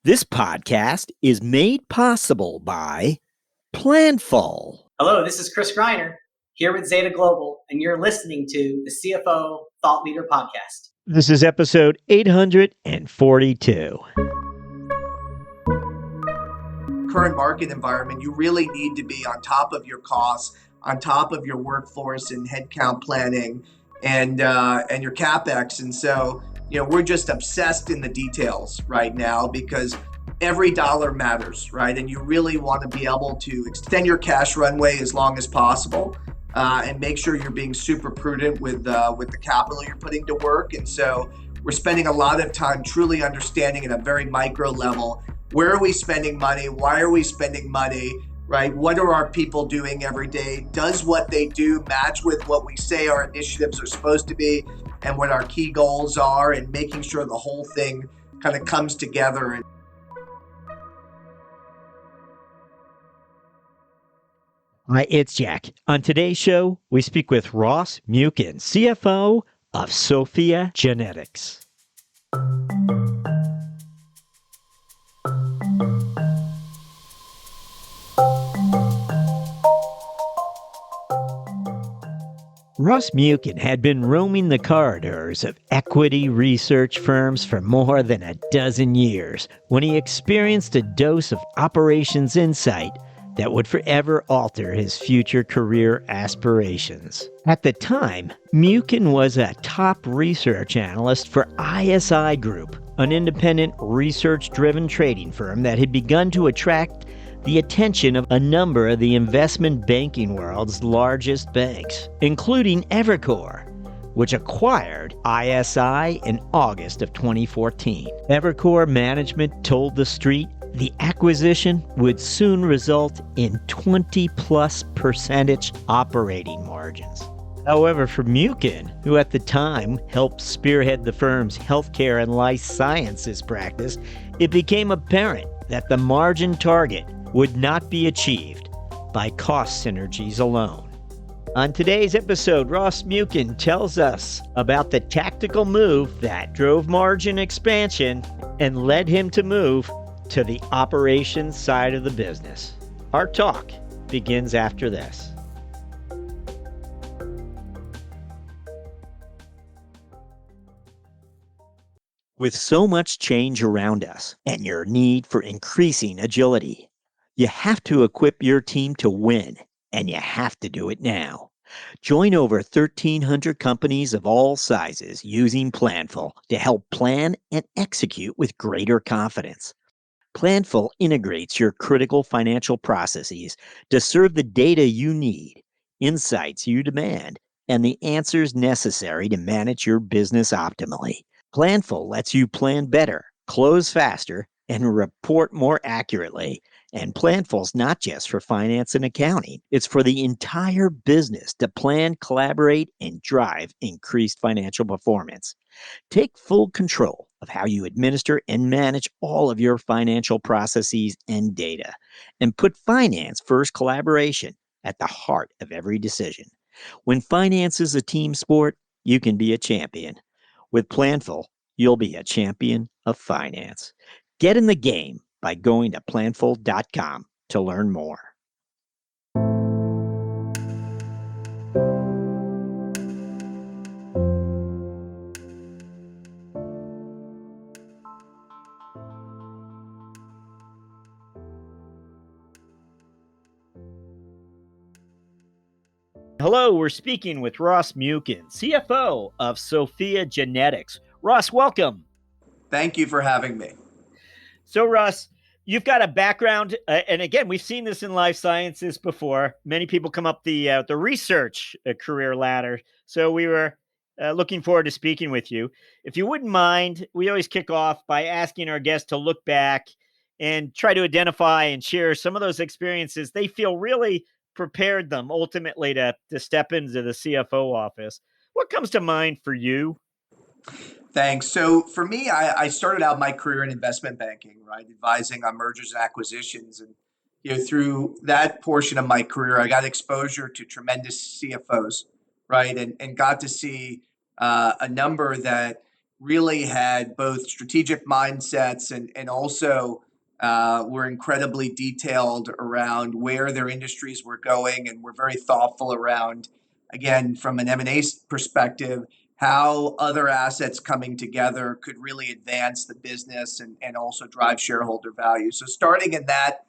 This podcast is made possible by Planful. Hello, this is Chris Greiner here with Zeta Global, and you're listening to the CFO Thought Leader Podcast. This is episode 842. Current market environment, you really need to be on top of your costs, on top of your workforce and headcount planning and your CapEx. And so, we're just obsessed in the details right now because every dollar matters, right? And you really want to be able to extend your cash runway as long as possible and make sure you're being super prudent with the capital you're putting to work. And so we're spending a lot of time truly understanding at a very micro level, where are we spending money? Why are we spending money? Right? What are our people doing every day? Does what they do match with what we say our initiatives are supposed to be and what our key goals are, and making sure the whole thing kind of comes together. Hi, it's Jack. On today's show, we speak with Ross Muken, CFO of Sophia Genetics. Ross Muken had been roaming the corridors of equity research firms for more than a dozen years when he experienced a dose of operations insight that would forever alter his future career aspirations. At the time, Muken was a top research analyst for ISI Group, an independent research-driven trading firm that had begun to attract the attention of a number of the investment banking world's largest banks, including Evercore, which acquired ISI in August of 2014. Evercore management told the street the acquisition would soon result in 20+% operating margins. However, for Muken, who at the time helped spearhead the firm's healthcare and life sciences practice, it became apparent that the margin target would not be achieved by cost synergies alone. On today's episode, Ross Muken tells us about the tactical move that drove margin expansion and led him to move to the operations side of the business. Our talk begins after this. With so much change around us and your need for increasing agility, you have to equip your team to win, and you have to do it now. Join over 1,300 companies of all sizes using Planful to help plan and execute with greater confidence. Planful integrates your critical financial processes to serve the data you need, insights you demand, and the answers necessary to manage your business optimally. Planful lets you plan better, close faster, and report more accurately. And Planful's not just for finance and accounting. It's for the entire business to plan, collaborate, and drive increased financial performance. Take full control of how you administer and manage all of your financial processes and data, and put finance first collaboration at the heart of every decision. When finance is a team sport, you can be a champion. With Planful, you'll be a champion of finance. Get in the game by going to planful.com to learn more. Hello, we're speaking with Ross Muken, CFO of Sophia Genetics. Ross, welcome. Thank you for having me. So, Ross, you've got a background, and again, we've seen this in life sciences before. Many people come up the research career ladder. So we were looking forward to speaking with you. If you wouldn't mind, we always kick off by asking our guests to look back and try to identify and share some of those experiences they feel really prepared them ultimately to step into the CFO office. What comes to mind for you? Thanks. So for me, I started out my career in investment banking, right, advising on mergers and acquisitions. And through that portion of my career, I got exposure to tremendous CFOs, right, and got to see a number that really had both strategic mindsets and also were incredibly detailed around where their industries were going, and were very thoughtful around, again, from an M&A perspective, how other assets coming together could really advance the business and also drive shareholder value. So starting in that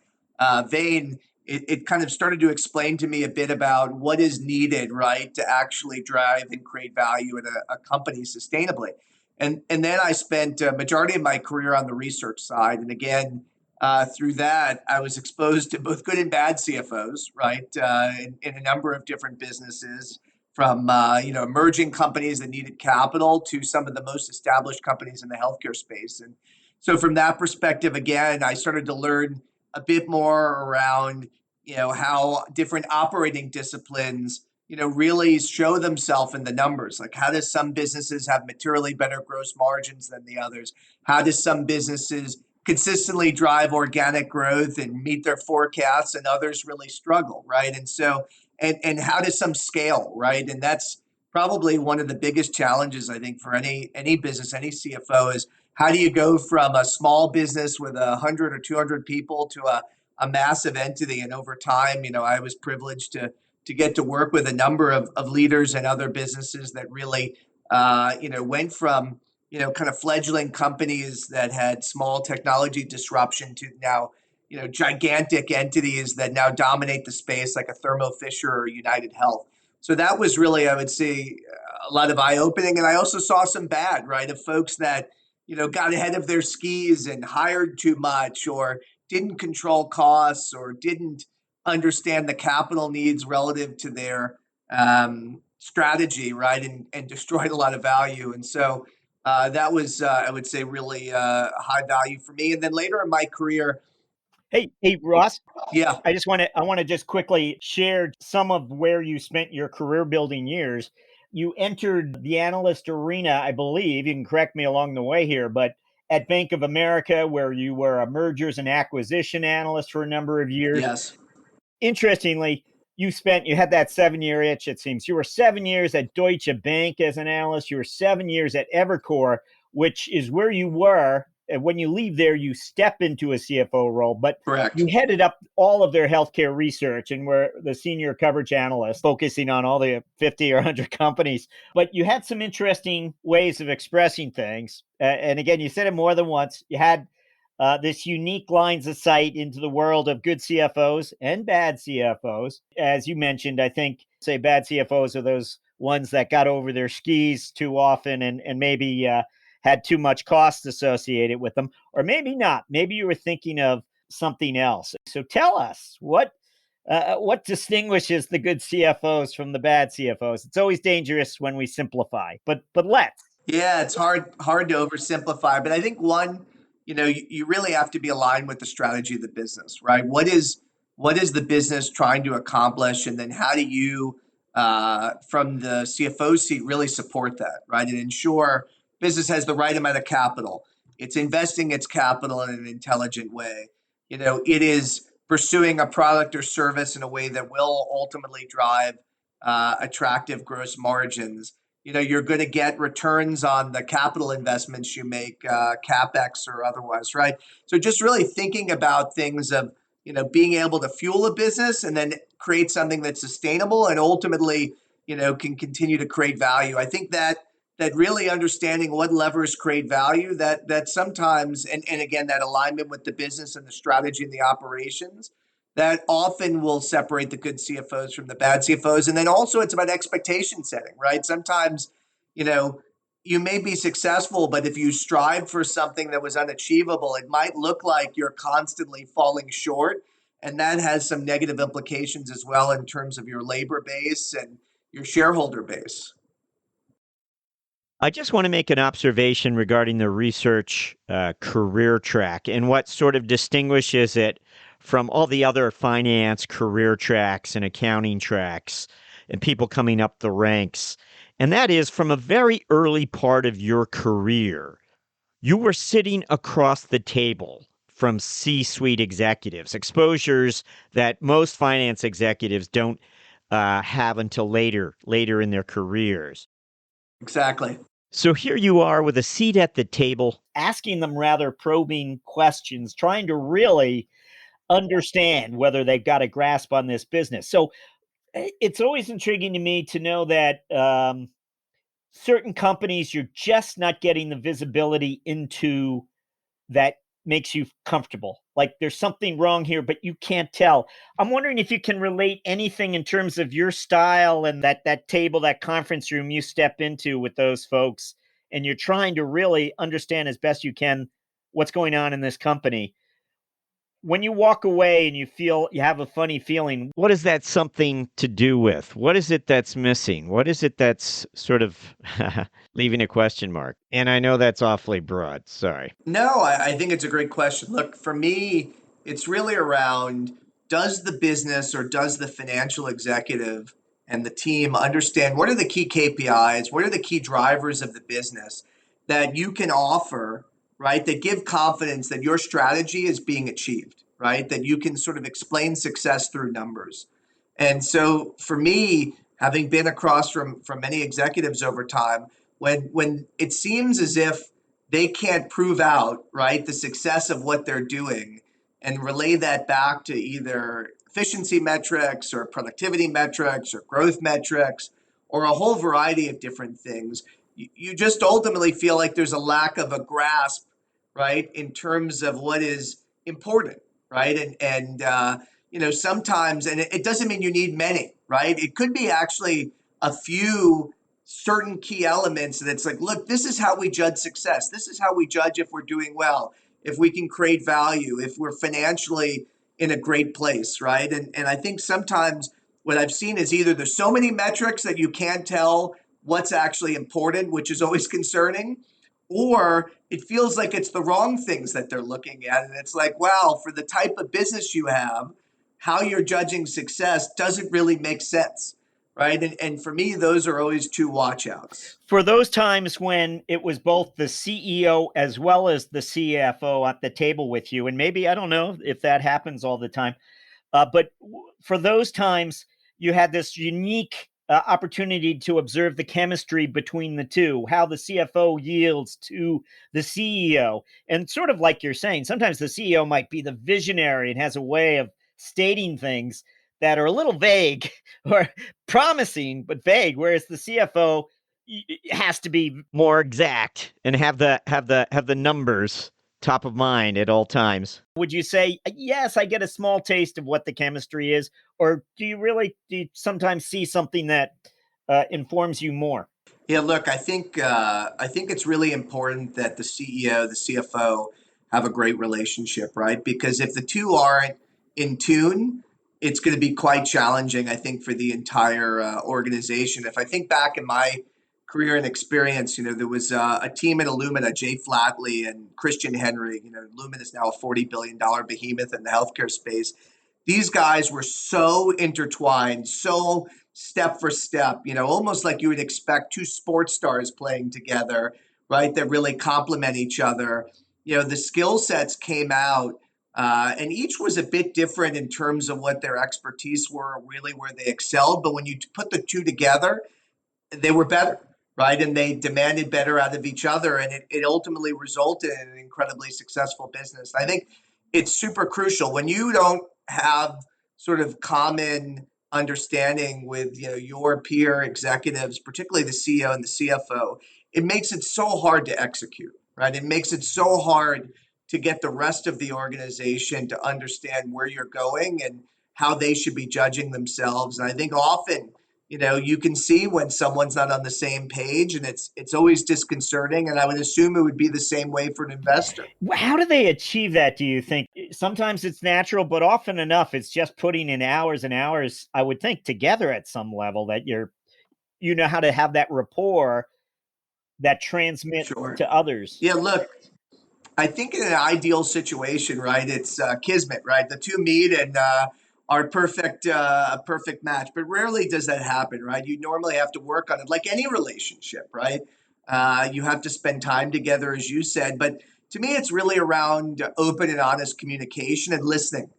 vein, it kind of started to explain to me a bit about what is needed, right, to actually drive and create value in a company sustainably. And then I spent a majority of my career on the research side. And again, through that, I was exposed to both good and bad CFOs, right, in a number of different businesses, from emerging companies that needed capital to some of the most established companies in the healthcare space. And so from that perspective, again, I started to learn a bit more around how different operating disciplines really show themselves in the numbers. Like, how does some businesses have materially better gross margins than the others? How does some businesses consistently drive organic growth and meet their forecasts, and others really struggle, right? And so, and how does some scale, right? And that's probably one of the biggest challenges, I think, for any business, any CFO, is how do you go from a small business with 100 or 200 people to a massive entity? And over time, I was privileged to get to work with a number of leaders and other businesses that really, went from, kind of fledgling companies that had small technology disruption to now, gigantic entities that now dominate the space, like a Thermo Fisher or United Health. So that was really, I would say, a lot of eye-opening. And I also saw some bad, right, of folks that, got ahead of their skis and hired too much, or didn't control costs, or didn't understand the capital needs relative to their strategy, right, and destroyed a lot of value. And so that was, I would say, really high value for me. And then later in my career, Hey, Ross. yeah, I want to just quickly share some of where you spent your career building years. You entered the analyst arena, I believe. You can correct me along the way here, but at Bank of America, where you were a mergers and acquisition analyst for a number of years. yes, Interestingly, you had that 7-year itch, it seems. You were 7 years at Deutsche Bank as an analyst. You were 7 years at Evercore, which is where you were. And when you leave there, you step into a CFO role, but correct. you headed up all of their healthcare research and were the senior coverage analyst, focusing on all the 50 or 100 companies. But you had some interesting ways of expressing things. And again, you said it more than once. You had this unique lines of sight into the world of good CFOs and bad CFOs. As you mentioned, I think, say, bad CFOs are those ones that got over their skis too often and maybe had too much cost associated with them, or maybe not. Maybe you were thinking of something else. So tell us what distinguishes the good CFOs from the bad CFOs. It's always dangerous when we simplify, but let's. Yeah, it's hard to oversimplify, but I think one, you really have to be aligned with the strategy of the business, right? What is the business trying to accomplish, and then how do you, from the CFO seat, really support that, right, and ensure business has the right amount of capital. It's investing its capital in an intelligent way. It is pursuing a product or service in a way that will ultimately drive attractive gross margins. You're going to get returns on the capital investments you make, CapEx or otherwise, right? So just really thinking about things of, being able to fuel a business and then create something that's sustainable and ultimately, can continue to create value. I think that really understanding what levers create value, that sometimes, and again, that alignment with the business and the strategy and the operations, that often will separate the good CFOs from the bad CFOs. And then also it's about expectation setting, right? Sometimes, you may be successful, but if you strive for something that was unachievable, it might look like you're constantly falling short. And that has some negative implications as well in terms of your labor base and your shareholder base. I just want to make an observation regarding the research career track and what sort of distinguishes it from all the other finance career tracks and accounting tracks and people coming up the ranks. And that is, from a very early part of your career, you were sitting across the table from C-suite executives, exposures that most finance executives don't have until later in their careers. Exactly. So here you are with a seat at the table, asking them rather probing questions, trying to really understand whether they've got a grasp on this business. So it's always intriguing to me to know that certain companies, you're just not getting the visibility into that makes you comfortable. Like there's something wrong here, but you can't tell. I'm wondering if you can relate anything in terms of your style and that table, that conference room you step into with those folks, and you're trying to really understand as best you can what's going on in this company. When you walk away and you feel you have a funny feeling, what is that something to do with? What is it that's missing? What is it that's sort of leaving a question mark? And I know that's awfully broad. Sorry. No, I think it's a great question. Look, for me, it's really around, does the business or does the financial executive and the team understand what are the key KPIs, what are the key drivers of the business that you can offer, right? That give confidence that your strategy is being achieved, right? That you can sort of explain success through numbers. And so for me, having been across from many executives over time, when it seems as if they can't prove out, right, the success of what they're doing and relay that back to either efficiency metrics or productivity metrics or growth metrics or a whole variety of different things, you just ultimately feel like there's a lack of a grasp, right, in terms of what is important, right? Sometimes, and it doesn't mean you need many, right? It could be actually a few certain key elements that's like, look, this is how we judge success. This is how we judge if we're doing well, if we can create value, if we're financially in a great place, right? And I think sometimes what I've seen is either there's so many metrics that you can't tell what's actually important, which is always concerning, or it feels like it's the wrong things that they're looking at. And it's like, wow, for the type of business you have, how you're judging success doesn't really make sense, right? And for me, those are always two watchouts. For those times when it was both the CEO as well as the CFO at the table with you, and maybe I don't know if that happens all the time, but for those times, you had this unique opportunity to observe the chemistry between the two, how the CFO yields to the CEO. And sort of like you're saying, sometimes the CEO might be the visionary and has a way of stating things that are a little vague or promising, but vague, whereas the CFO has to be more exact and have the numbers top of mind at all times. Would you say, yes, I get a small taste of what the chemistry is, or do you sometimes see something that informs you more? Yeah, look, I think it's really important that the CEO, the CFO have a great relationship, right? Because if the two aren't in tune, it's going to be quite challenging, I think, for the entire organization. If I think back in my career and experience, there was a team at Illumina, Jay Flatley and Christian Henry. Illumina is now a $40 billion behemoth in the healthcare space. These guys were so intertwined, so step for step, almost like you would expect two sports stars playing together, right? That really complement each other. The skill sets came out, and each was a bit different in terms of what their expertise were, really where they excelled. But when you put the two together, they were better, right? And they demanded better out of each other. And it ultimately resulted in an incredibly successful business. I think it's super crucial when you don't have sort of common understanding with your peer executives, particularly the CEO and the CFO. It makes it so hard to execute, right? It makes it so hard to get the rest of the organization to understand where you're going and how they should be judging themselves. And I think often, you can see when someone's not on the same page, and it's always disconcerting. And I would assume it would be the same way for an investor. How do they achieve that, do you think? Sometimes it's natural, but often enough, it's just putting in hours and hours, I would think, together at some level that you know how to have that rapport that transmits Sure. to others. Yeah. Look, I think in an ideal situation, right, it's kismet, right? The two meet and are perfect, a perfect match. But rarely does that happen, right? You normally have to work on it, like any relationship, right? You have to spend time together, as you said. But to me, it's really around open and honest communication and listening.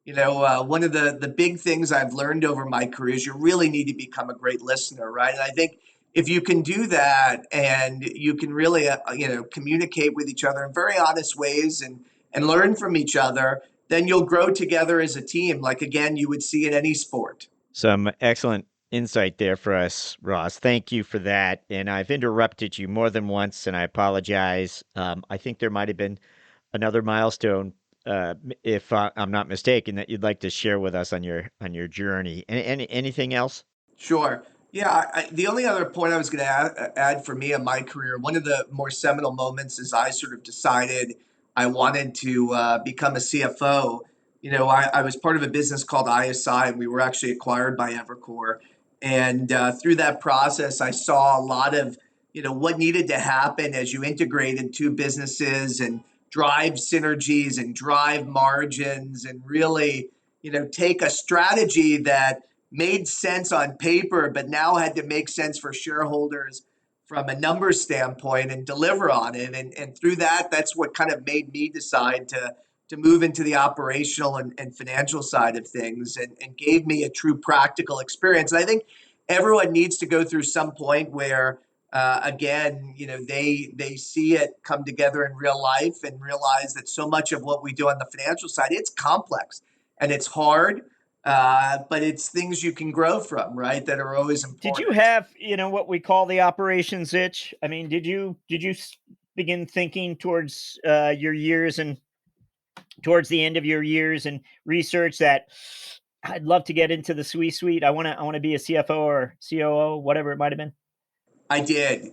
One of the big things I've learned over my career is you really need to become a great listener, right? And I think if you can do that and you can really, communicate with each other in very honest ways and learn from each other, then you'll grow together as a team, like, again, you would see in any sport. Some excellent insight there for us, Ross. Thank you for that. And I've interrupted you more than once, and I apologize. I think there might have been another milestone, if I'm not mistaken, that you'd like to share with us on your journey. Anything else? Sure. Yeah, the only other point I was going to add for me in my career, one of the more seminal moments is I sort of decided I wanted to become a CFO. I was part of a business called ISI, and we were actually acquired by Evercore. And through that process, I saw a lot of, what needed to happen as you integrated two businesses and drive synergies and drive margins and really, take a strategy that made sense on paper, but now had to make sense for shareholders from a numbers standpoint and deliver on it. And through that, that's what kind of made me decide to move into the operational and financial side of things and gave me a true practical experience. And I think everyone needs to go through some point where, again, they see it come together in real life and realize that so much of what we do on the financial side, it's complex and it's hard, but it's things you can grow from, right? That are always important. Did you have, what we call the operations itch? I mean, did you begin thinking towards your years and towards the end of your years and research that I'd love to get into the suite. I want to be a CFO or COO, whatever it might have been. I did.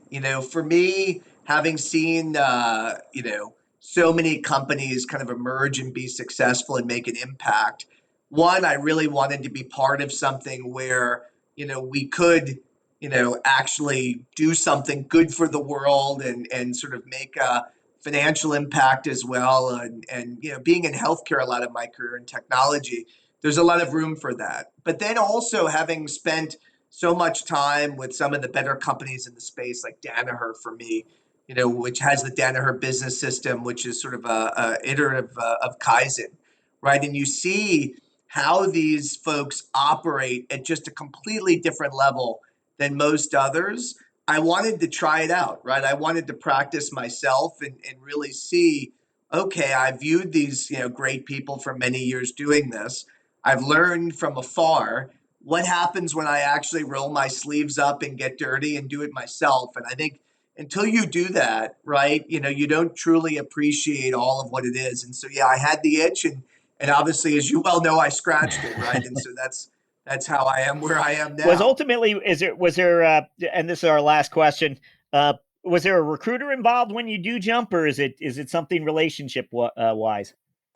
For me, having seen, so many companies kind of emerge and be successful and make an impact, one, I really wanted to be part of something where, we could, actually do something good for the world and sort of make a financial impact as well. And being in healthcare a lot of my career in technology, there's a lot of room for that. But then also having spent so much time with some of the better companies in the space, like Danaher for me, which has the Danaher business system, which is sort of a iterative of Kaizen, right? And you see how these folks operate at just a completely different level than most others. I wanted to try it out, right? I wanted to practice myself and really see, okay, I viewed these, great people for many years doing this. I've learned from afar what happens when I actually roll my sleeves up and get dirty and do it myself. And I think until you do that, right, you don't truly appreciate all of what it is. And so, yeah, I had the itch, and obviously, as you well know, I scratched it, right? And so that's how I am where I am now. Was there and this is our last question, was there a recruiter involved when you do jump, or is it something relationship wise?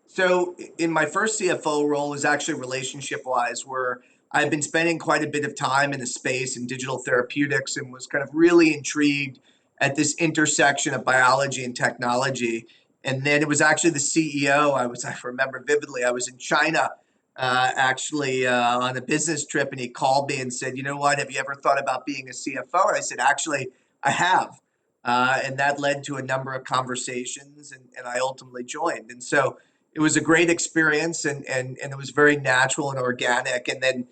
So in my first CFO role is actually relationship wise, where I've been spending quite a bit of time in the space in digital therapeutics and was kind of really intrigued at this intersection of biology and technology. And then it was actually the CEO. I remember vividly, I was in China on a business trip, and he called me and said, "You know what? Have you ever thought about being a CFO?" And I said, "Actually, I have." And that led to a number of conversations, and I ultimately joined. And so it was a great experience, and it was very natural and organic. And then,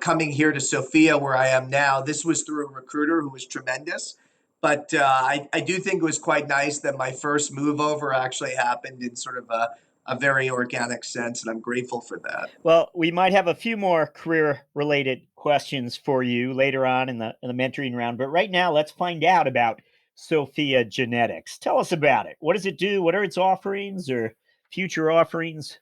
coming here to Sophia, where I am now, this was through a recruiter who was tremendous. But I do think it was quite nice that my first move over actually happened in sort of a very organic sense, and I'm grateful for that. Well, we might have a few more career-related questions for you later on in the mentoring round, but right now, let's find out about Sophia Genetics. Tell us about it. What does it do? What are its offerings or future offerings?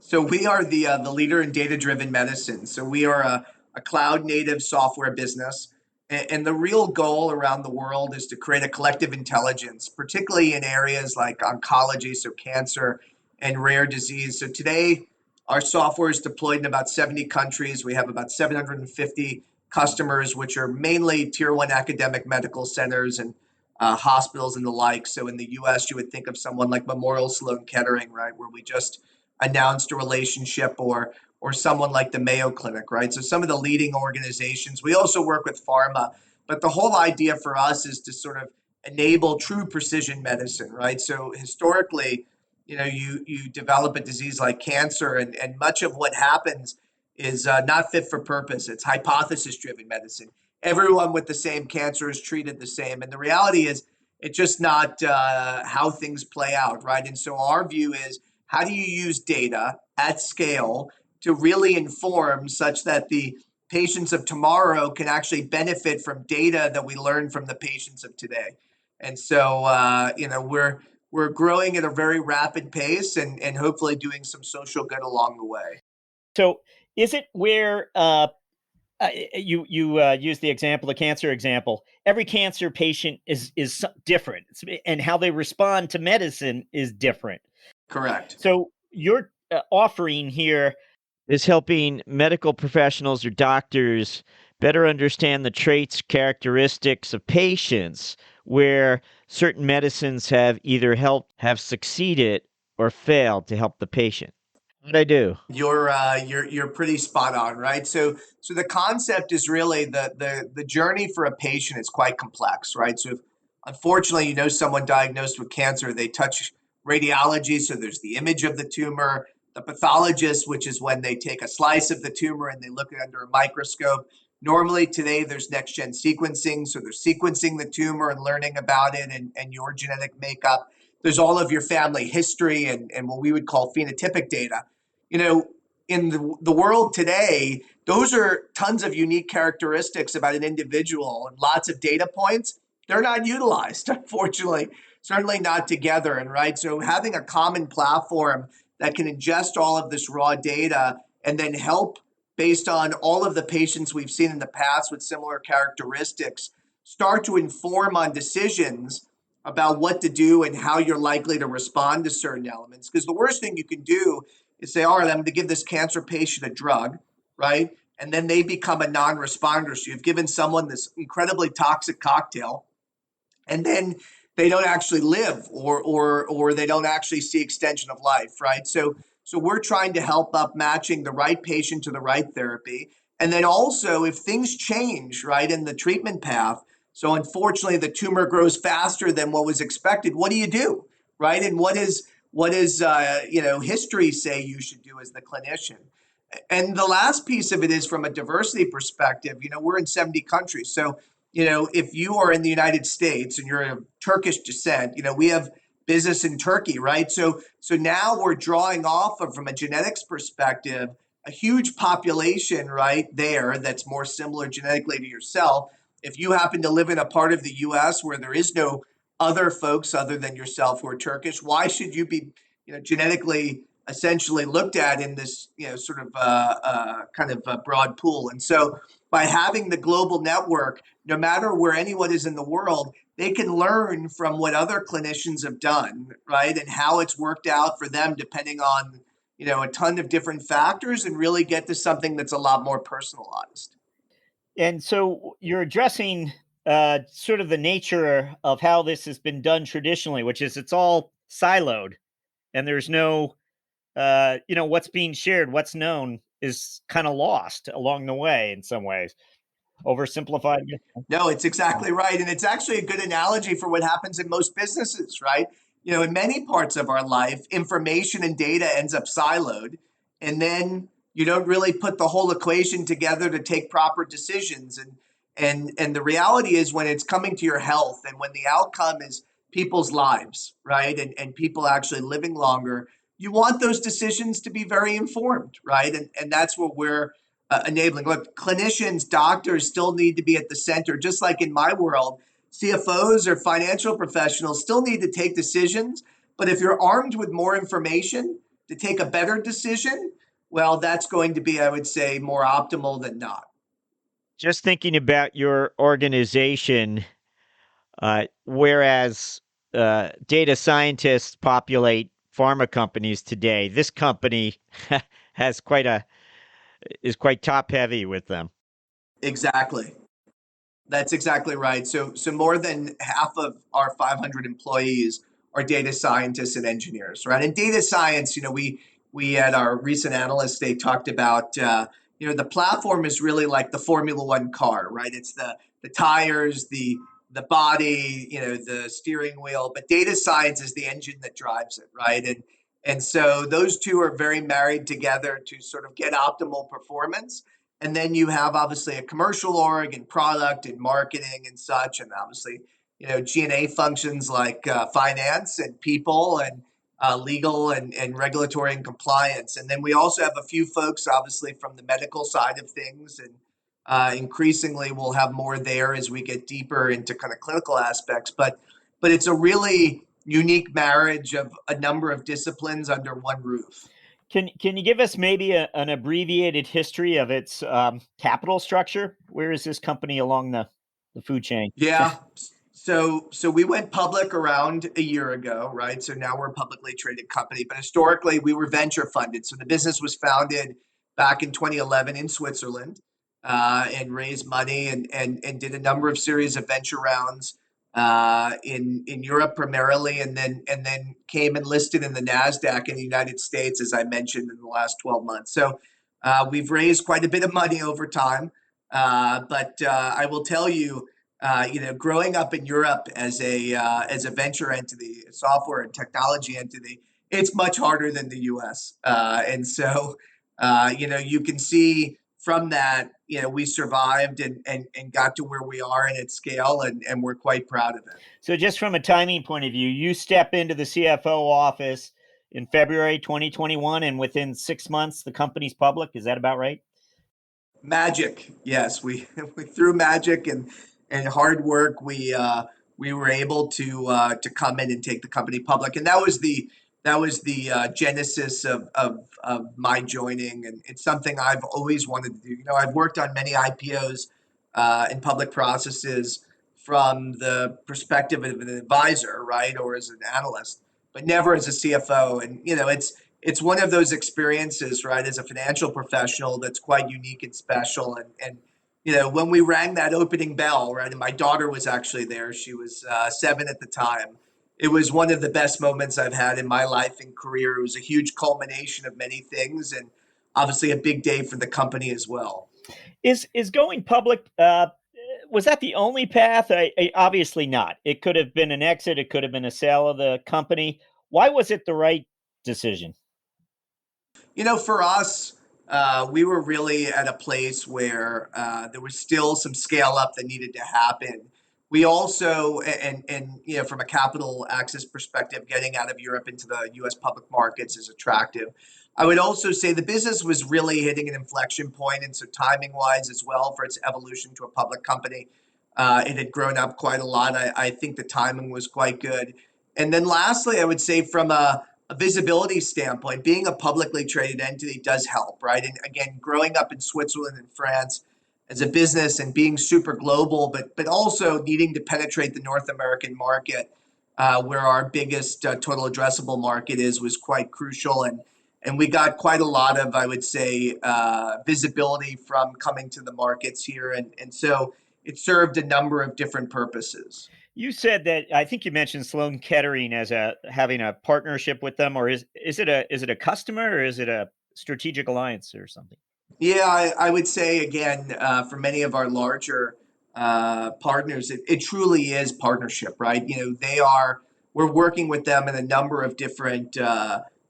So we are the leader in data-driven medicine. So we are a cloud-native software business, and the real goal around the world is to create a collective intelligence, particularly in areas like oncology, so cancer and rare disease. So today, our software is deployed in about 70 countries. We have about 750 customers, which are mainly tier one academic medical centers and hospitals and the like. So in the U.S., you would think of someone like Memorial Sloan Kettering, right, where we just announced a relationship, or someone like the Mayo Clinic, right? So some of the leading organizations. We also work with pharma, but the whole idea for us is to sort of enable true precision medicine, right? So historically, you develop a disease like cancer, and much of what happens is not fit for purpose. It's hypothesis-driven medicine. everyone with the same cancer is treated the same. And the reality is, it's just not how things play out, right? And so our view is, how do you use data at scale to really inform such that the patients of tomorrow can actually benefit from data that we learn from the patients of today? And so, we're growing at a very rapid pace and hopefully doing some social good along the way. So, is it where you use the example, the cancer example? Every cancer patient is different, and how they respond to medicine is different. Correct. So, your offering here is helping medical professionals or doctors better understand the traits, characteristics of patients where certain medicines have either have succeeded or failed to help the patient. What I do? You're pretty spot on, right? So the concept is really the journey for a patient is quite complex, right? So if, unfortunately, someone diagnosed with cancer, they touch radiology, so there's the image of the tumor, the pathologist, which is when they take a slice of the tumor and they look at it under a microscope. Normally today there's next gen sequencing, so they're sequencing the tumor and learning about it and your genetic makeup. There's all of your family history and what we would call phenotypic data. you know, in the world today, those are tons of unique characteristics about an individual and lots of data points. They're not utilized, unfortunately, certainly not together. And right, so having a common platform that can ingest all of this raw data and then help based on all of the patients we've seen in the past with similar characteristics start to inform on decisions about what to do and how you're likely to respond to certain elements. Because the worst thing you can do is say, all right, I'm going to give this cancer patient a drug, right? And then they become a non-responder. So you've given someone this incredibly toxic cocktail, and then they don't actually live or they don't actually see extension of life, right? So we're trying to help up matching the right patient to the right therapy. And then also if things change, right, in the treatment path, so unfortunately the tumor grows faster than what was expected, what do? Right? And what is history say you should do as the clinician? And the last piece of it is from a diversity perspective, we're in 70 countries. So, if you are in the United States and you're of Turkish descent, we have business in Turkey, right? So now we're drawing off of, from a genetics perspective, a huge population right there that's more similar genetically to yourself. If you happen to live in a part of the US where there is no other folks other than yourself who are Turkish, why should you be, genetically essentially looked at in this, sort of kind of a broad pool? And so by having the global network, no matter where anyone is in the world, they can learn from what other clinicians have done, right? And how it's worked out for them depending on, a ton of different factors and really get to something that's a lot more personalized. And so you're addressing sort of the nature of how this has been done traditionally, which is it's all siloed and there's no, what's being shared, what's known is kind of lost along the way in some ways. Oversimplified. No, it's exactly right. And it's actually a good analogy for what happens in most businesses, right? In many parts of our life, information and data ends up siloed. And then you don't really put the whole equation together to take proper decisions. And the reality is when it's coming to your health and when the outcome is people's lives, right? And people actually living longer, you want those decisions to be very informed, right? And that's what we're enabling. Look, clinicians, doctors still need to be at the center, just like in my world. CFOs or financial professionals still need to take decisions. But if you're armed with more information to take a better decision, well, that's going to be, I would say, more optimal than not. Just thinking about your organization, whereas data scientists populate pharma companies today, this company has is quite top heavy with them. Exactly. That's exactly right. So more than half of our 500 employees are data scientists and engineers, right? And data science, we at our recent analyst day talked about, the platform is really like the Formula One car, right? It's the tires, the body, the steering wheel, but data science is the engine that drives it, right? And so those two are very married together to sort of get optimal performance. And then you have obviously a commercial org and product and marketing and such, and obviously, G&A functions like finance and people and legal and regulatory and compliance. And then we also have a few folks, obviously, from the medical side of things. And increasingly, we'll have more there as we get deeper into kind of clinical aspects. But it's a really unique marriage of a number of disciplines under one roof. Can you give us maybe an abbreviated history of its capital structure? Where is this company along the food chain? Yeah. So we went public around a year ago, right? So now we're a publicly traded company, but historically we were venture funded. So the business was founded back in 2011 in Switzerland, and raised money and did a number of series of venture rounds in Europe primarily, and then came and listed in the Nasdaq in the United States, as I mentioned, in the last 12 months. So we've raised quite a bit of money over time, but I will tell you, growing up in Europe as a venture entity, a software and technology entity, it's much harder than the U.S. And so, you can see from that, we survived and got to where we are and at scale, and we're quite proud of it. So just from a timing point of view, you step into the CFO office in February 2021, and within 6 months, the company's public. Is that about right? Magic, yes. We through magic and hard work, we were able to come in and take the company public, and that was the genesis of my joining, and it's something I've always wanted to do. I've worked on many IPOs in public processes from the perspective of an advisor, right, or as an analyst, but never as a CFO. And it's one of those experiences, right, as a financial professional that's quite unique and special. And when we rang that opening bell, right, and my daughter was actually there, she was 7 at the time. It was one of the best moments I've had in my life and career. It was a huge culmination of many things, and obviously a big day for the company as well. Is going public? Was that the only path? Obviously not. It could have been an exit. It could have been a sale of the company. Why was it the right decision? For us, we were really at a place where there was still some scale up that needed to happen. We also, and from a capital access perspective, getting out of Europe into the U.S. public markets is attractive. I would also say the business was really hitting an inflection point, and so timing wise as well for its evolution to a public company, it had grown up quite a lot. I think the timing was quite good. And then lastly, I would say from a visibility standpoint, being a publicly traded entity does help, right? And again, growing up in Switzerland and France as a business and being super global, but also needing to penetrate the North American market, where our biggest total addressable market was quite crucial. And we got quite a lot of, I would say, visibility from coming to the markets here. And so it served a number of different purposes. You said that, I think you mentioned Sloan Kettering as having a partnership with them, or is it a customer, or is it a strategic alliance or something? Yeah, I would say again, for many of our larger partners, it truly is partnership, right? We're working with them in a number of different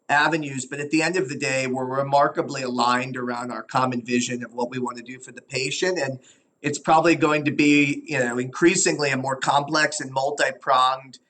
avenues, but at the end of the day, we're remarkably aligned around our common vision of what we want to do for the patient. And it's probably going to be, increasingly a more complex and multi-pronged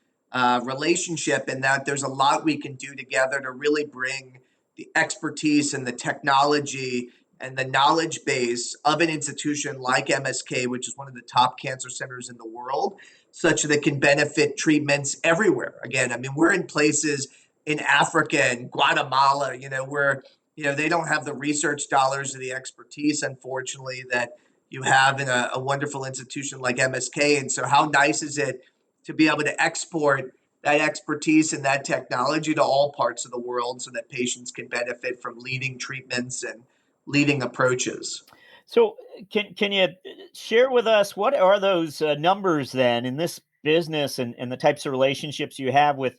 relationship, in that there's a lot we can do together to really bring the expertise and the technology and the knowledge base of an institution like MSK, which is one of the top cancer centers in the world, such that it can benefit treatments everywhere. Again, I mean, we're in places in Africa and Guatemala, where, they don't have the research dollars or the expertise, unfortunately, that you have in a wonderful institution like MSK. And so how nice is it to be able to export that expertise and that technology to all parts of the world so that patients can benefit from leading treatments and leading approaches. So can you share with us, what are those numbers then in this business, and the types of relationships you have with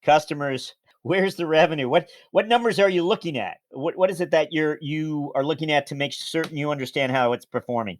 customers? Where's the revenue? What numbers are you looking at? What is it that you are looking at to make certain you understand how it's performing?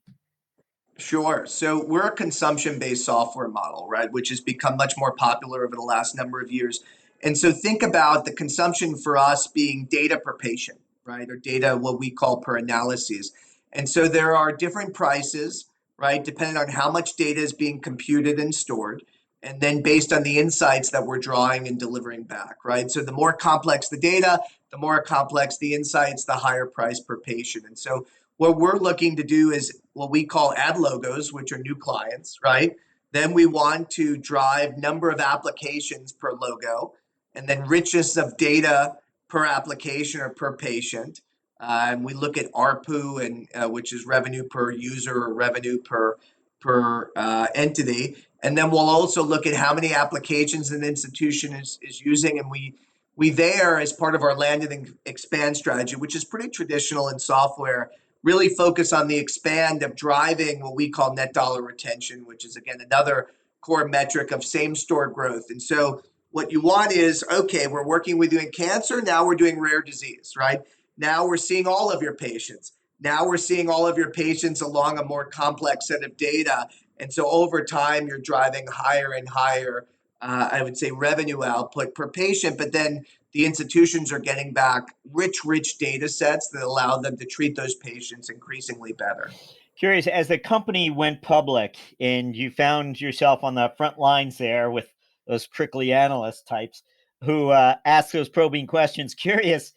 Sure. So we're a consumption-based software model, right, which has become much more popular over the last number of years. And so think about the consumption for us being data per patient, right, or data what we call per analyses. And so there are different prices, right, depending on how much data is being computed and stored, and then based on the insights that we're drawing and delivering back, right? So the more complex the data, the more complex the insights, the higher price per patient. And so what we're looking to do is what we call ad logos, which are new clients, right? Then we want to drive number of applications per logo, and then richness of data per application or per patient. And we look at ARPU, and which is revenue per user or revenue per entity. And then we'll also look at how many applications an institution is using. And we there, as part of our land and expand strategy, which is pretty traditional in software, really focus on the expand of driving what we call net dollar retention, which is, again, another core metric of same store growth. And so what you want is, okay, we're working with you in cancer. Now we're doing rare disease, right? Now we're seeing all of your patients. Now we're seeing all of your patients along a more complex set of data. And so over time, you're driving higher and higher, I would say, revenue output per patient. But then the institutions are getting back rich data sets that allow them to treat those patients increasingly better. Curious, as the company went public and you found yourself on the front lines there with those prickly analyst types who ask those probing questions, curious,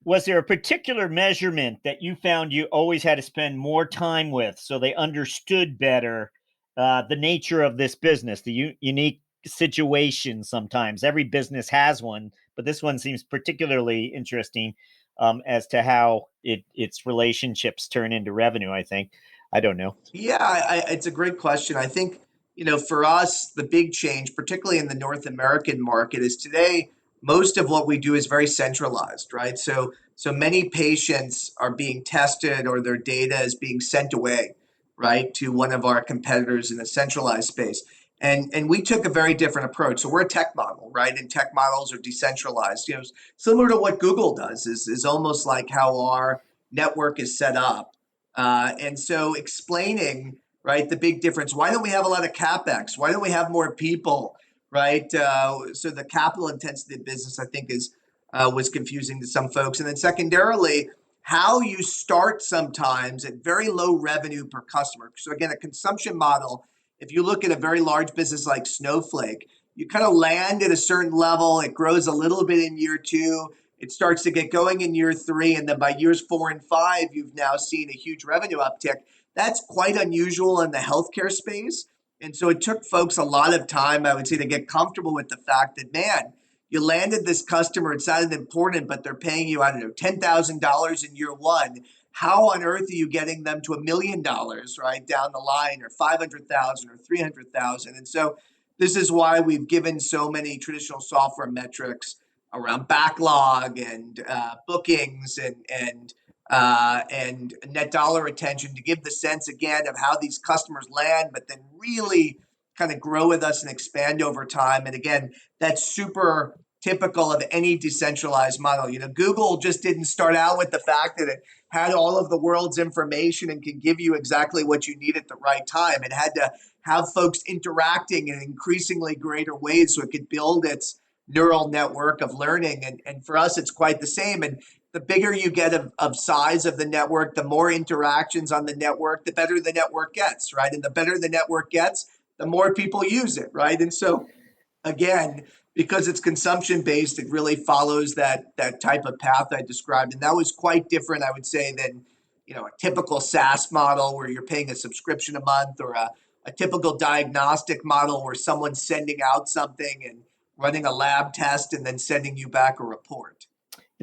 was there a particular measurement that you found you always had to spend more time with so they understood better the nature of this business, the unique situation? Sometimes every business has one, but this one seems particularly interesting as to how its relationships turn into revenue, I think. I don't know. Yeah, it's a great question. I think, for us, the big change, particularly in the North American market, is today most of what we do is very centralized, right? So many patients are being tested or their data is being sent away, right, to one of our competitors in a centralized space. And we took a very different approach. So we're a tech model, right? And tech models are decentralized. Similar to what Google does is almost like how our network is set up. And so explaining, right, the big difference. Why don't we have a lot of CapEx? Why don't we have more people, right? So the capital intensity of business, I think, was confusing to some folks. And then secondarily, how you start sometimes at very low revenue per customer. So again, a consumption model, if you look at a very large business like Snowflake, you kind of land at a certain level. It grows a little bit in year 2. It starts to get going in year 3, and then by years 4 and 5, you've now seen a huge revenue uptick. That's quite unusual in the healthcare space. And so it took folks a lot of time, I would say, to get comfortable with the fact that, man, you landed this customer, it sounded important, but they're paying you, I don't know, $10,000 in year 1. How on earth are you getting them to $1 million, right, down the line, or 500,000 or 300,000? And so this is why we've given so many traditional software metrics around backlog and bookings and net dollar retention, to give the sense again of how these customers land, but then really kind of grow with us and expand over time. And again, that's super typical of any decentralized model. Google just didn't start out with the fact that it had all of the world's information and can give you exactly what you need at the right time. It had to have folks interacting in increasingly greater ways so it could build its neural network of learning. And for us, it's quite the same. And the bigger you get of size of the network, the more interactions on the network, the better the network gets, right? And the better the network gets, the more people use it, right? And so, again, because it's consumption based, it really follows that type of path I described. And that was quite different, I would say, than a typical SaaS model where you're paying a subscription a month, or a typical diagnostic model where someone's sending out something and running a lab test and then sending you back a report.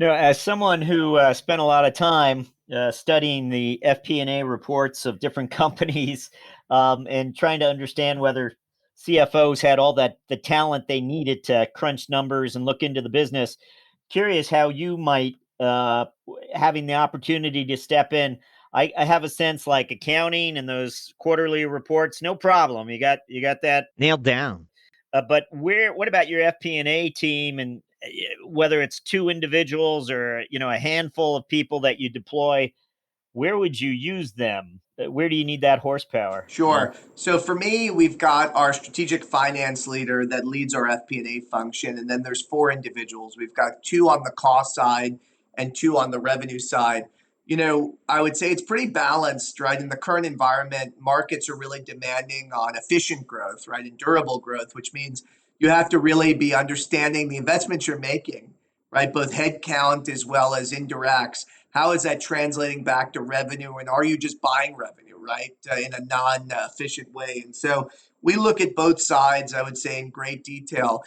As someone who spent a lot of time studying the FP&A reports of different companies and trying to understand whether CFOs had all the talent they needed to crunch numbers and look into the business, curious how you might, having the opportunity to step in. I have a sense like accounting and those quarterly reports, no problem. You got that nailed down. But what about your FP&A team, and whether it's 2 individuals or a handful of people that you deploy? Where would you use them? Where do you need that horsepower? Sure. So for me, we've got our strategic finance leader that leads our FP&A function, and then there's 4 individuals. We've got 2 on the cost side and 2 on the revenue side. I would say it's pretty balanced, right? In the current environment, markets are really demanding on efficient growth, right? And durable growth, which means you have to really be understanding the investments you're making, right? Both headcount as well as indirects. How is that translating back to revenue? And are you just buying revenue, right? In a non-efficient way. And so we look at both sides, I would say, in great detail.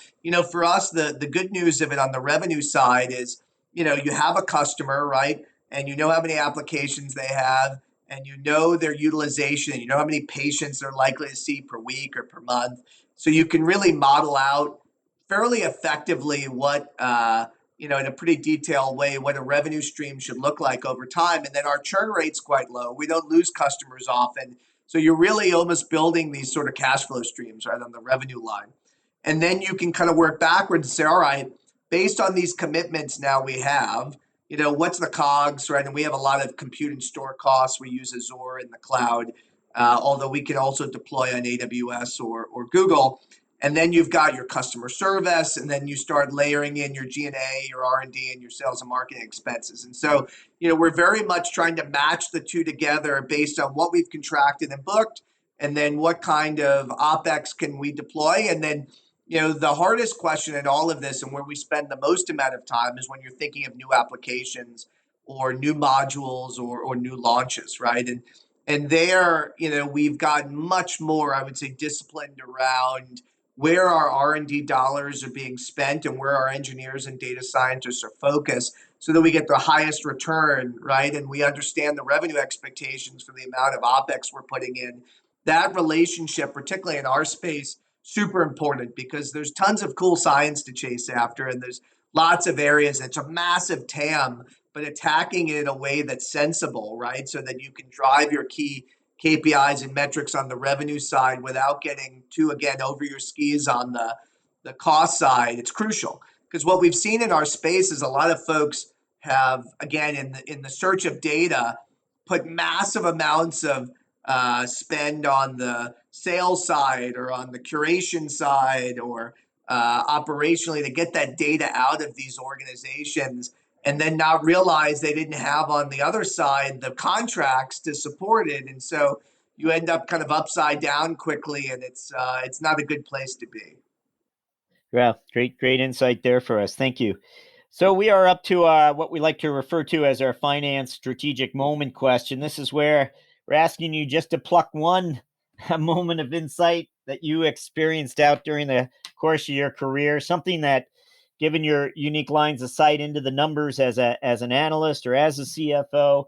For us, the good news of it on the revenue side is, you have a customer, right? And you know how many applications they have, and you know their utilization, and you know how many patients they're likely to see per week or per month. So you can really model out fairly effectively what, in a pretty detailed way, what a revenue stream should look like over time. And then our churn rate's quite low. We don't lose customers often. So you're really almost building these sort of cash flow streams, right, on the revenue line. And then you can kind of work backwards and say, all right, based on these commitments now we have, what's the COGS, right? And we have a lot of compute and store costs. We use Azure in the cloud, although we can also deploy on AWS or Google. And then you've got your customer service, and then you start layering in your G&A, your R&D, and your sales and marketing expenses. And so, we're very much trying to match the two together based on what we've contracted and booked, and then what kind of OpEx can we deploy. And then, the hardest question in all of this, and where we spend the most amount of time, is when you're thinking of new applications or new modules or new launches, right? And there, we've gotten much more, I would say, disciplined around where our R&D dollars are being spent and where our engineers and data scientists are focused, so that we get the highest return, right? And we understand the revenue expectations for the amount of OpEx we're putting in. That relationship, particularly in our space, super important, because there's tons of cool science to chase after, and there's lots of areas. It's a massive TAM, but attacking it in a way that's sensible, right? So that you can drive your key KPIs and metrics on the revenue side without getting too, again, over your skis on the cost side. It's crucial, because what we've seen in our space is a lot of folks have, again, in the search of data, put massive amounts of spend on the sales side or on the curation side or operationally to get that data out of these organizations, and then not realize they didn't have on the other side the contracts to support it. And so you end up kind of upside down quickly, and it's not a good place to be. Yeah, great insight there for us. Thank you. So we are up to what we like to refer to as our finance strategic moment question. This is where we're asking you just to pluck one moment of insight that you experienced out during the course of your career, something that, given your unique lines of sight into the numbers as an analyst or as a CFO,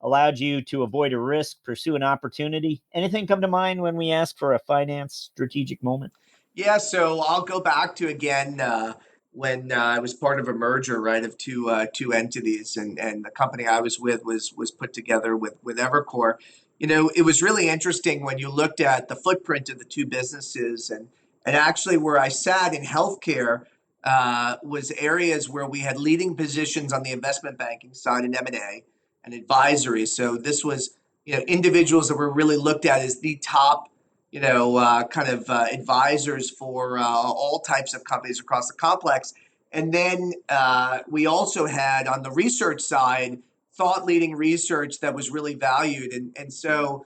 allowed you to avoid a risk, pursue an opportunity. Anything come to mind when we ask for a finance strategic moment? Yeah, so I'll go back to, again, when I was part of a merger, right, of two entities, and the company I was with was put together with Evercore. It was really interesting when you looked at the footprint of the two businesses, and actually where I sat in healthcare was areas where we had leading positions on the investment banking side in M&A and advisory. So this was, individuals that were really looked at as the top advisors for all types of companies across the complex. And then we also had, on the research side, thought leading research that was really valued. And so,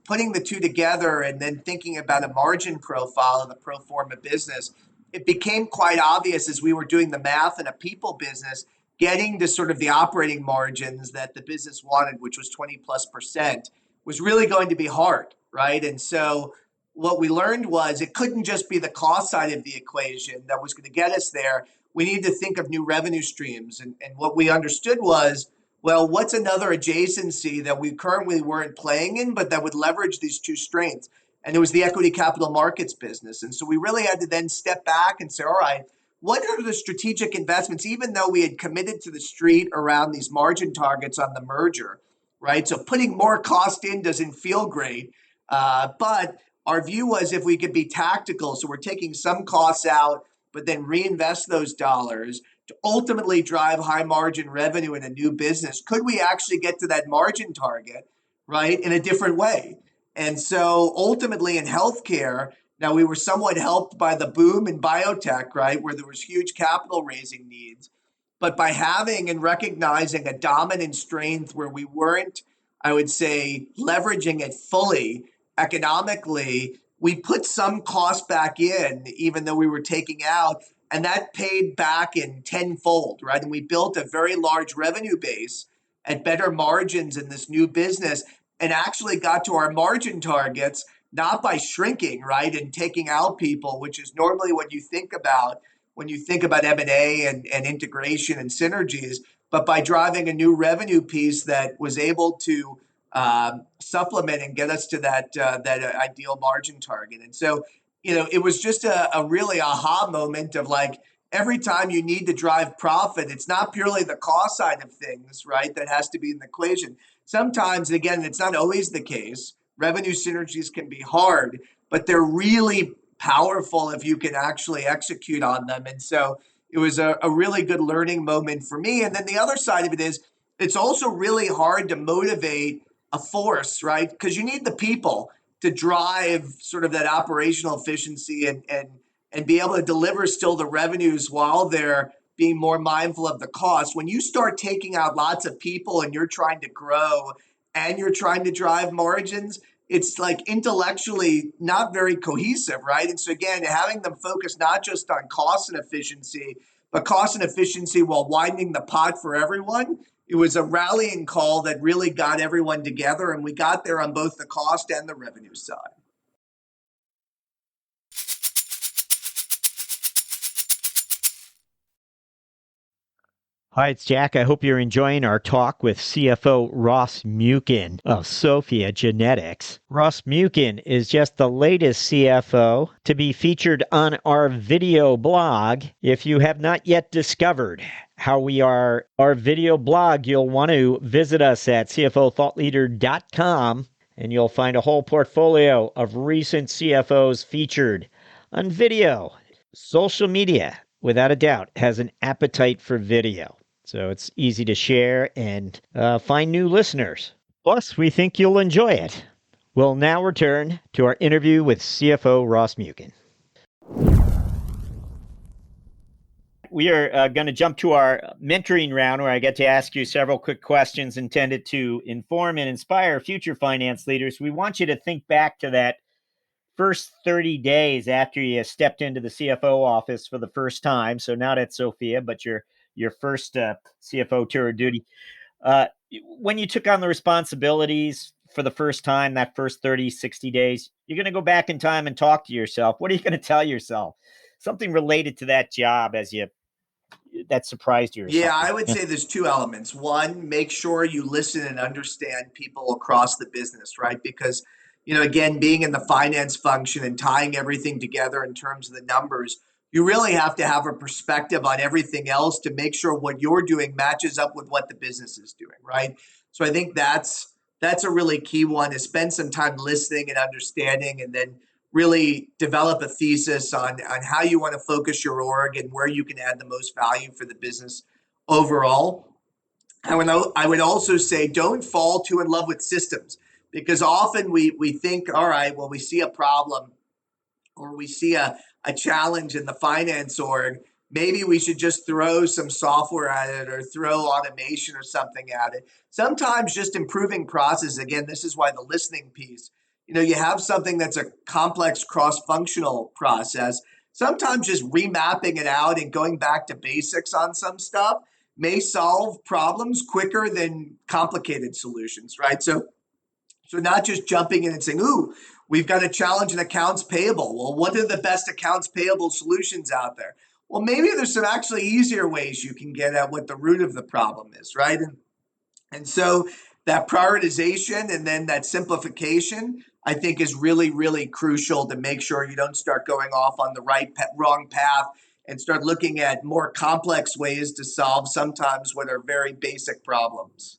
putting the two together and then thinking about a margin profile of the pro forma business, it became quite obvious as we were doing the math in a people business, getting to sort of the operating margins that the business wanted, which was 20+%, was really going to be hard, right? And so what we learned was it couldn't just be the cost side of the equation that was going to get us there. We needed to think of new revenue streams. And what we understood was, well, what's another adjacency that we currently weren't playing in, but that would leverage these two strengths? And it was the equity capital markets business. And so we really had to then step back and say, all right, what are the strategic investments, even though we had committed to the street around these margin targets on the merger, right? So putting more cost in doesn't feel great. But our view was, if we could be tactical, so we're taking some costs out, but then reinvest those dollars to ultimately drive high margin revenue in a new business, could we actually get to that margin target, right, in a different way? And so ultimately in healthcare, now we were somewhat helped by the boom in biotech, right, where there was huge capital raising needs. but by having and recognizing a dominant strength where we weren't, I would say, leveraging it fully economically, we put some cost back in, even though we were taking out, and that paid back in tenfold, right? And we built a very large revenue base at better margins in this new business and actually got to our margin targets, not by shrinking, right, and taking out people, which is normally what you think about when you think about M&A and integration and synergies, but by driving a new revenue piece that was able to supplement and get us to that ideal margin target. And so, it was just a really aha moment of like, every time you need to drive profit, it's not purely the cost side of things, right, that has to be in the equation. Sometimes, again, it's not always the case. Revenue synergies can be hard, but they're really powerful if you can actually execute on them. And so it was a really good learning moment for me. And then the other side of it is, it's also really hard to motivate a force, right? Because you need the people to drive sort of that operational efficiency and be able to deliver still the revenues while they're being more mindful of the cost. When you start taking out lots of people and you're trying to grow and you're trying to drive margins, it's like intellectually not very cohesive, right? And so again, having them focus not just on cost and efficiency, but cost and efficiency while widening the pot for everyone. It was a rallying call that really got everyone together, and we got there on both the cost and the revenue side. Hi, it's Jack. I hope you're enjoying our talk with CFO Ross Muken of Sophia Genetics. Ross Muken is just the latest CFO to be featured on our video blog. If you have not yet discovered how we are our video blog, you'll want to visit us at cfothoughtleader.com, and you'll find a whole portfolio of recent CFOs featured on video. Social media, without a doubt, has an appetite for video. So it's easy to share and find new listeners. Plus, we think you'll enjoy it. We'll now return to our interview with CFO Ross Muken. We are going to jump to our mentoring round, where I get to ask you several quick questions intended to inform and inspire future finance leaders. We want you to think back to that first 30 days after you stepped into the CFO office for the first time. So not at Sophia, but your first CFO tour of duty. When you took on the responsibilities for the first time, that first 30, 60 days, you're going to go back in time and talk to yourself. What are you going to tell yourself? Something related to that job that surprised you or Yeah, something. I would say there's two elements. One, make sure you listen and understand people across the business, right? Because, again, being in the finance function and tying everything together in terms of the numbers, you really have to have a perspective on everything else to make sure what you're doing matches up with what the business is doing, right? So I think that's a really key one, is spend some time listening and understanding, and then really develop a thesis on how you want to focus your org and where you can add the most value for the business overall. I would also say, don't fall too in love with systems, because often we think, all right, well, we see a problem or we see a challenge in the finance org. Maybe we should just throw some software at it or throw automation or something at it. Sometimes just improving process. Again, this is why the listening piece, you have something that's a complex cross-functional process. Sometimes just remapping it out and going back to basics on some stuff may solve problems quicker than complicated solutions, right? So not just jumping in and saying, ooh, we've got a challenge in accounts payable. Well, what are the best accounts payable solutions out there? Well, maybe there's some actually easier ways you can get at what the root of the problem is, right? And so that prioritization and then that simplification, I think, is really, really crucial to make sure you don't start going off on the wrong path and start looking at more complex ways to solve sometimes what are very basic problems.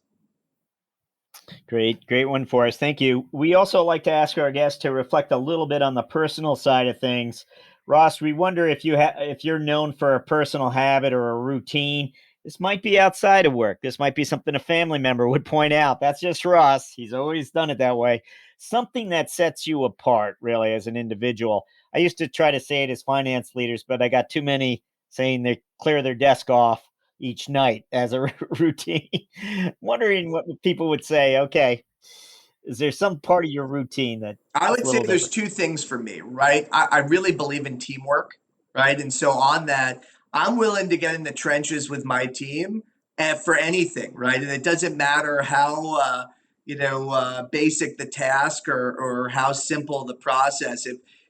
Great one for us. Thank you. We also like to ask our guests to reflect a little bit on the personal side of things. Ross, we wonder if you're known for a personal habit or a routine. This might be outside of work. This might be something a family member would point out. That's just Ross. He's always done it that way. Something that sets you apart, really, as an individual. I used to try to say it as finance leaders, but I got too many saying they clear their desk off each night as a routine. Wondering what people would say. Okay, is there some part of your routine that's I a would say little there's different? two things for me, right? I really believe in teamwork, right? And so on that, I'm willing to get in the trenches with my team for anything, right? And it doesn't matter how basic the task or how simple the process.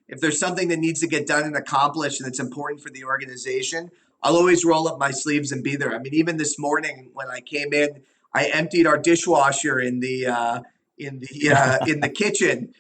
If there's something that needs to get done and accomplished and it's important for the organization, I'll always roll up my sleeves and be there. I mean, even this morning when I came in, I emptied our dishwasher in the kitchen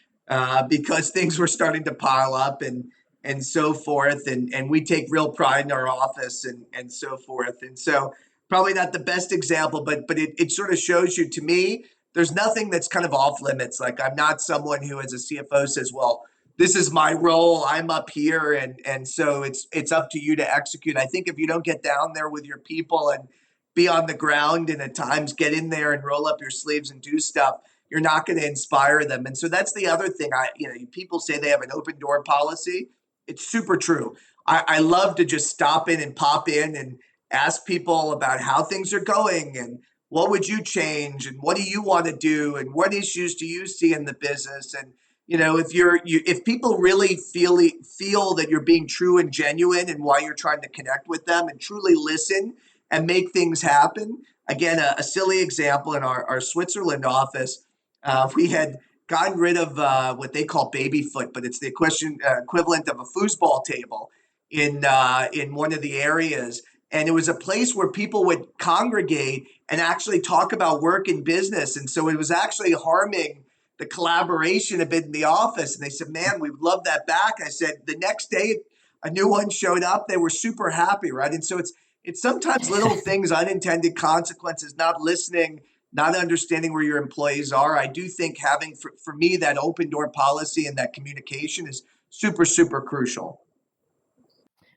because things were starting to pile up and so forth. And we take real pride in our office and so forth. And so probably not the best example, but it sort of shows you to me, there's nothing that's kind of off limits. Like I'm not someone who as a CFO says, well, this is my role. I'm up here. And so it's up to you to execute. I think if you don't get down there with your people and be on the ground and at times get in there and roll up your sleeves and do stuff, you're not going to inspire them. And so that's the other thing. People say they have an open door policy. It's super true. I love to just stop in and pop in and ask people about how things are going and what would you change and what do you want to do and what issues do you see in the business. And if people really feel that you're being true and genuine and why you're trying to connect with them and truly listen and make things happen. Again, a silly example in our Switzerland office, we had gotten rid of what they call baby foot, but it's the equivalent of a foosball table in one of the areas. And it was a place where people would congregate and actually talk about work and business. And so it was actually harming the collaboration a bit in the office. And they said, man, we would love that back. I said, the next day, a new one showed up. They were super happy, right? And so it's sometimes little things, unintended consequences, not listening, not understanding where your employees are. I do think having, for me, that open door policy and that communication is super, super crucial.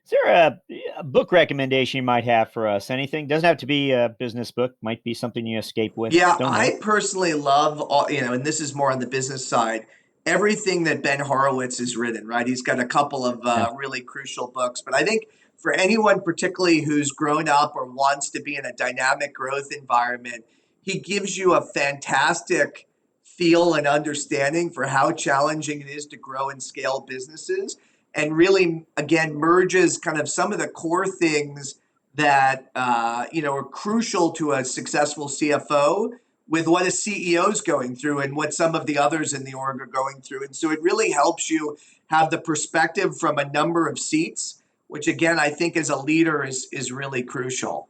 Is there a book recommendation you might have for us? Anything? Doesn't have to be a business book. Might be something you escape with. Yeah, Don't know. I personally love, and this is more on the business side, everything that Ben Horowitz has written, right? He's got a couple of Yeah. really crucial books. But I think for anyone, particularly who's grown up or wants to be in a dynamic growth environment, he gives you a fantastic feel and understanding for how challenging it is to grow and scale businesses. And really, again, merges kind of some of the core things that are crucial to a successful CFO with what a CEO is going through and what some of the others in the org are going through. And so it really helps you have the perspective from a number of seats, which again, I think as a leader is really crucial.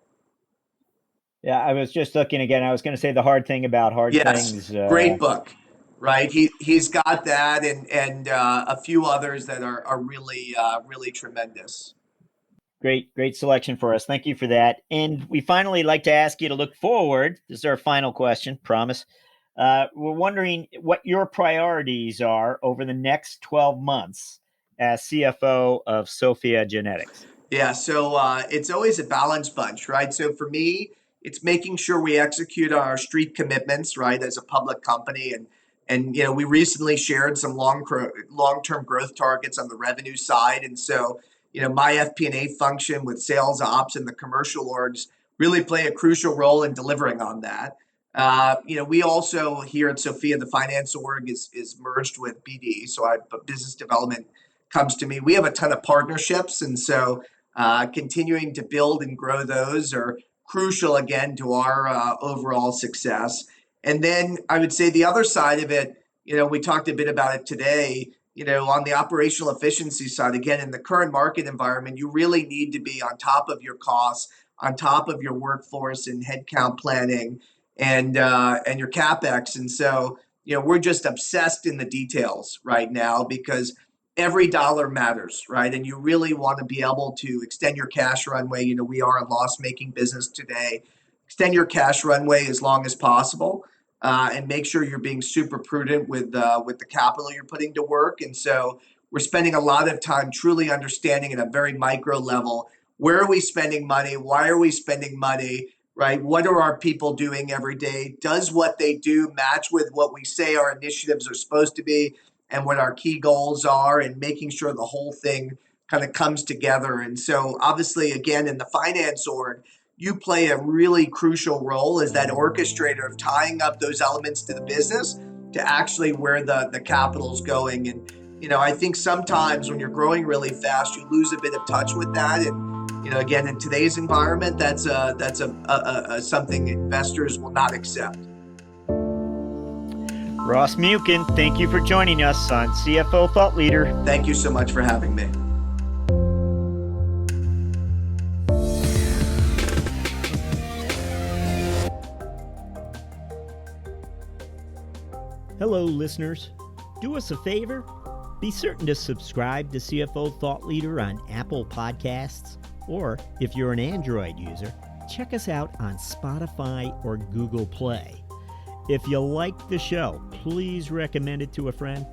Yeah, I was just looking again. I was going to say the hard thing about hard Yes, things. great book, right? He's got that and a few others that are really really tremendous. Great selection for us. Thank you for that. And we finally like to ask you to look forward. This is our final question, promise. We're wondering what your priorities are over the next 12 months as CFO of Sophia Genetics. Yeah, so it's always a balance bunch, right? So for me, it's making sure we execute on our street commitments, right, as a public company, and we recently shared some long-term growth targets on the revenue side, and so my FP&A function with sales ops and the commercial orgs really play a crucial role in delivering on that. We also here at Sophia, the finance org is merged with BD, so business development comes to me. We have a ton of partnerships, and so continuing to build and grow those are crucial again to our overall success. And then I would say the other side of it, we talked a bit about it today, on the operational efficiency side, again, in the current market environment, you really need to be on top of your costs, on top of your workforce and headcount planning and your CapEx. And so, we're just obsessed in the details right now because every dollar matters, right? And you really want to be able to extend your cash runway. We are a loss-making business today. Extend your cash runway as long as possible, and make sure you're being super prudent with the capital you're putting to work. And so we're spending a lot of time truly understanding at a very micro level, where are we spending money? Why are we spending money? Right? What are our people doing every day? Does what they do match with what we say our initiatives are supposed to be? And what our key goals are, and making sure the whole thing kind of comes together. And so obviously, again, in the finance org, you play a really crucial role as that orchestrator of tying up those elements to the business to actually where the capital's going. And, I think sometimes when you're growing really fast, you lose a bit of touch with that. And, again, in today's environment, that's something investors will not accept. Ross Muken, thank you for joining us on CFO Thought Leader. Thank you so much for having me. Hello, listeners. Do us a favor. Be certain to subscribe to CFO Thought Leader on Apple Podcasts, or if you're an Android user, check us out on Spotify or Google Play. If you like the show, please recommend it to a friend.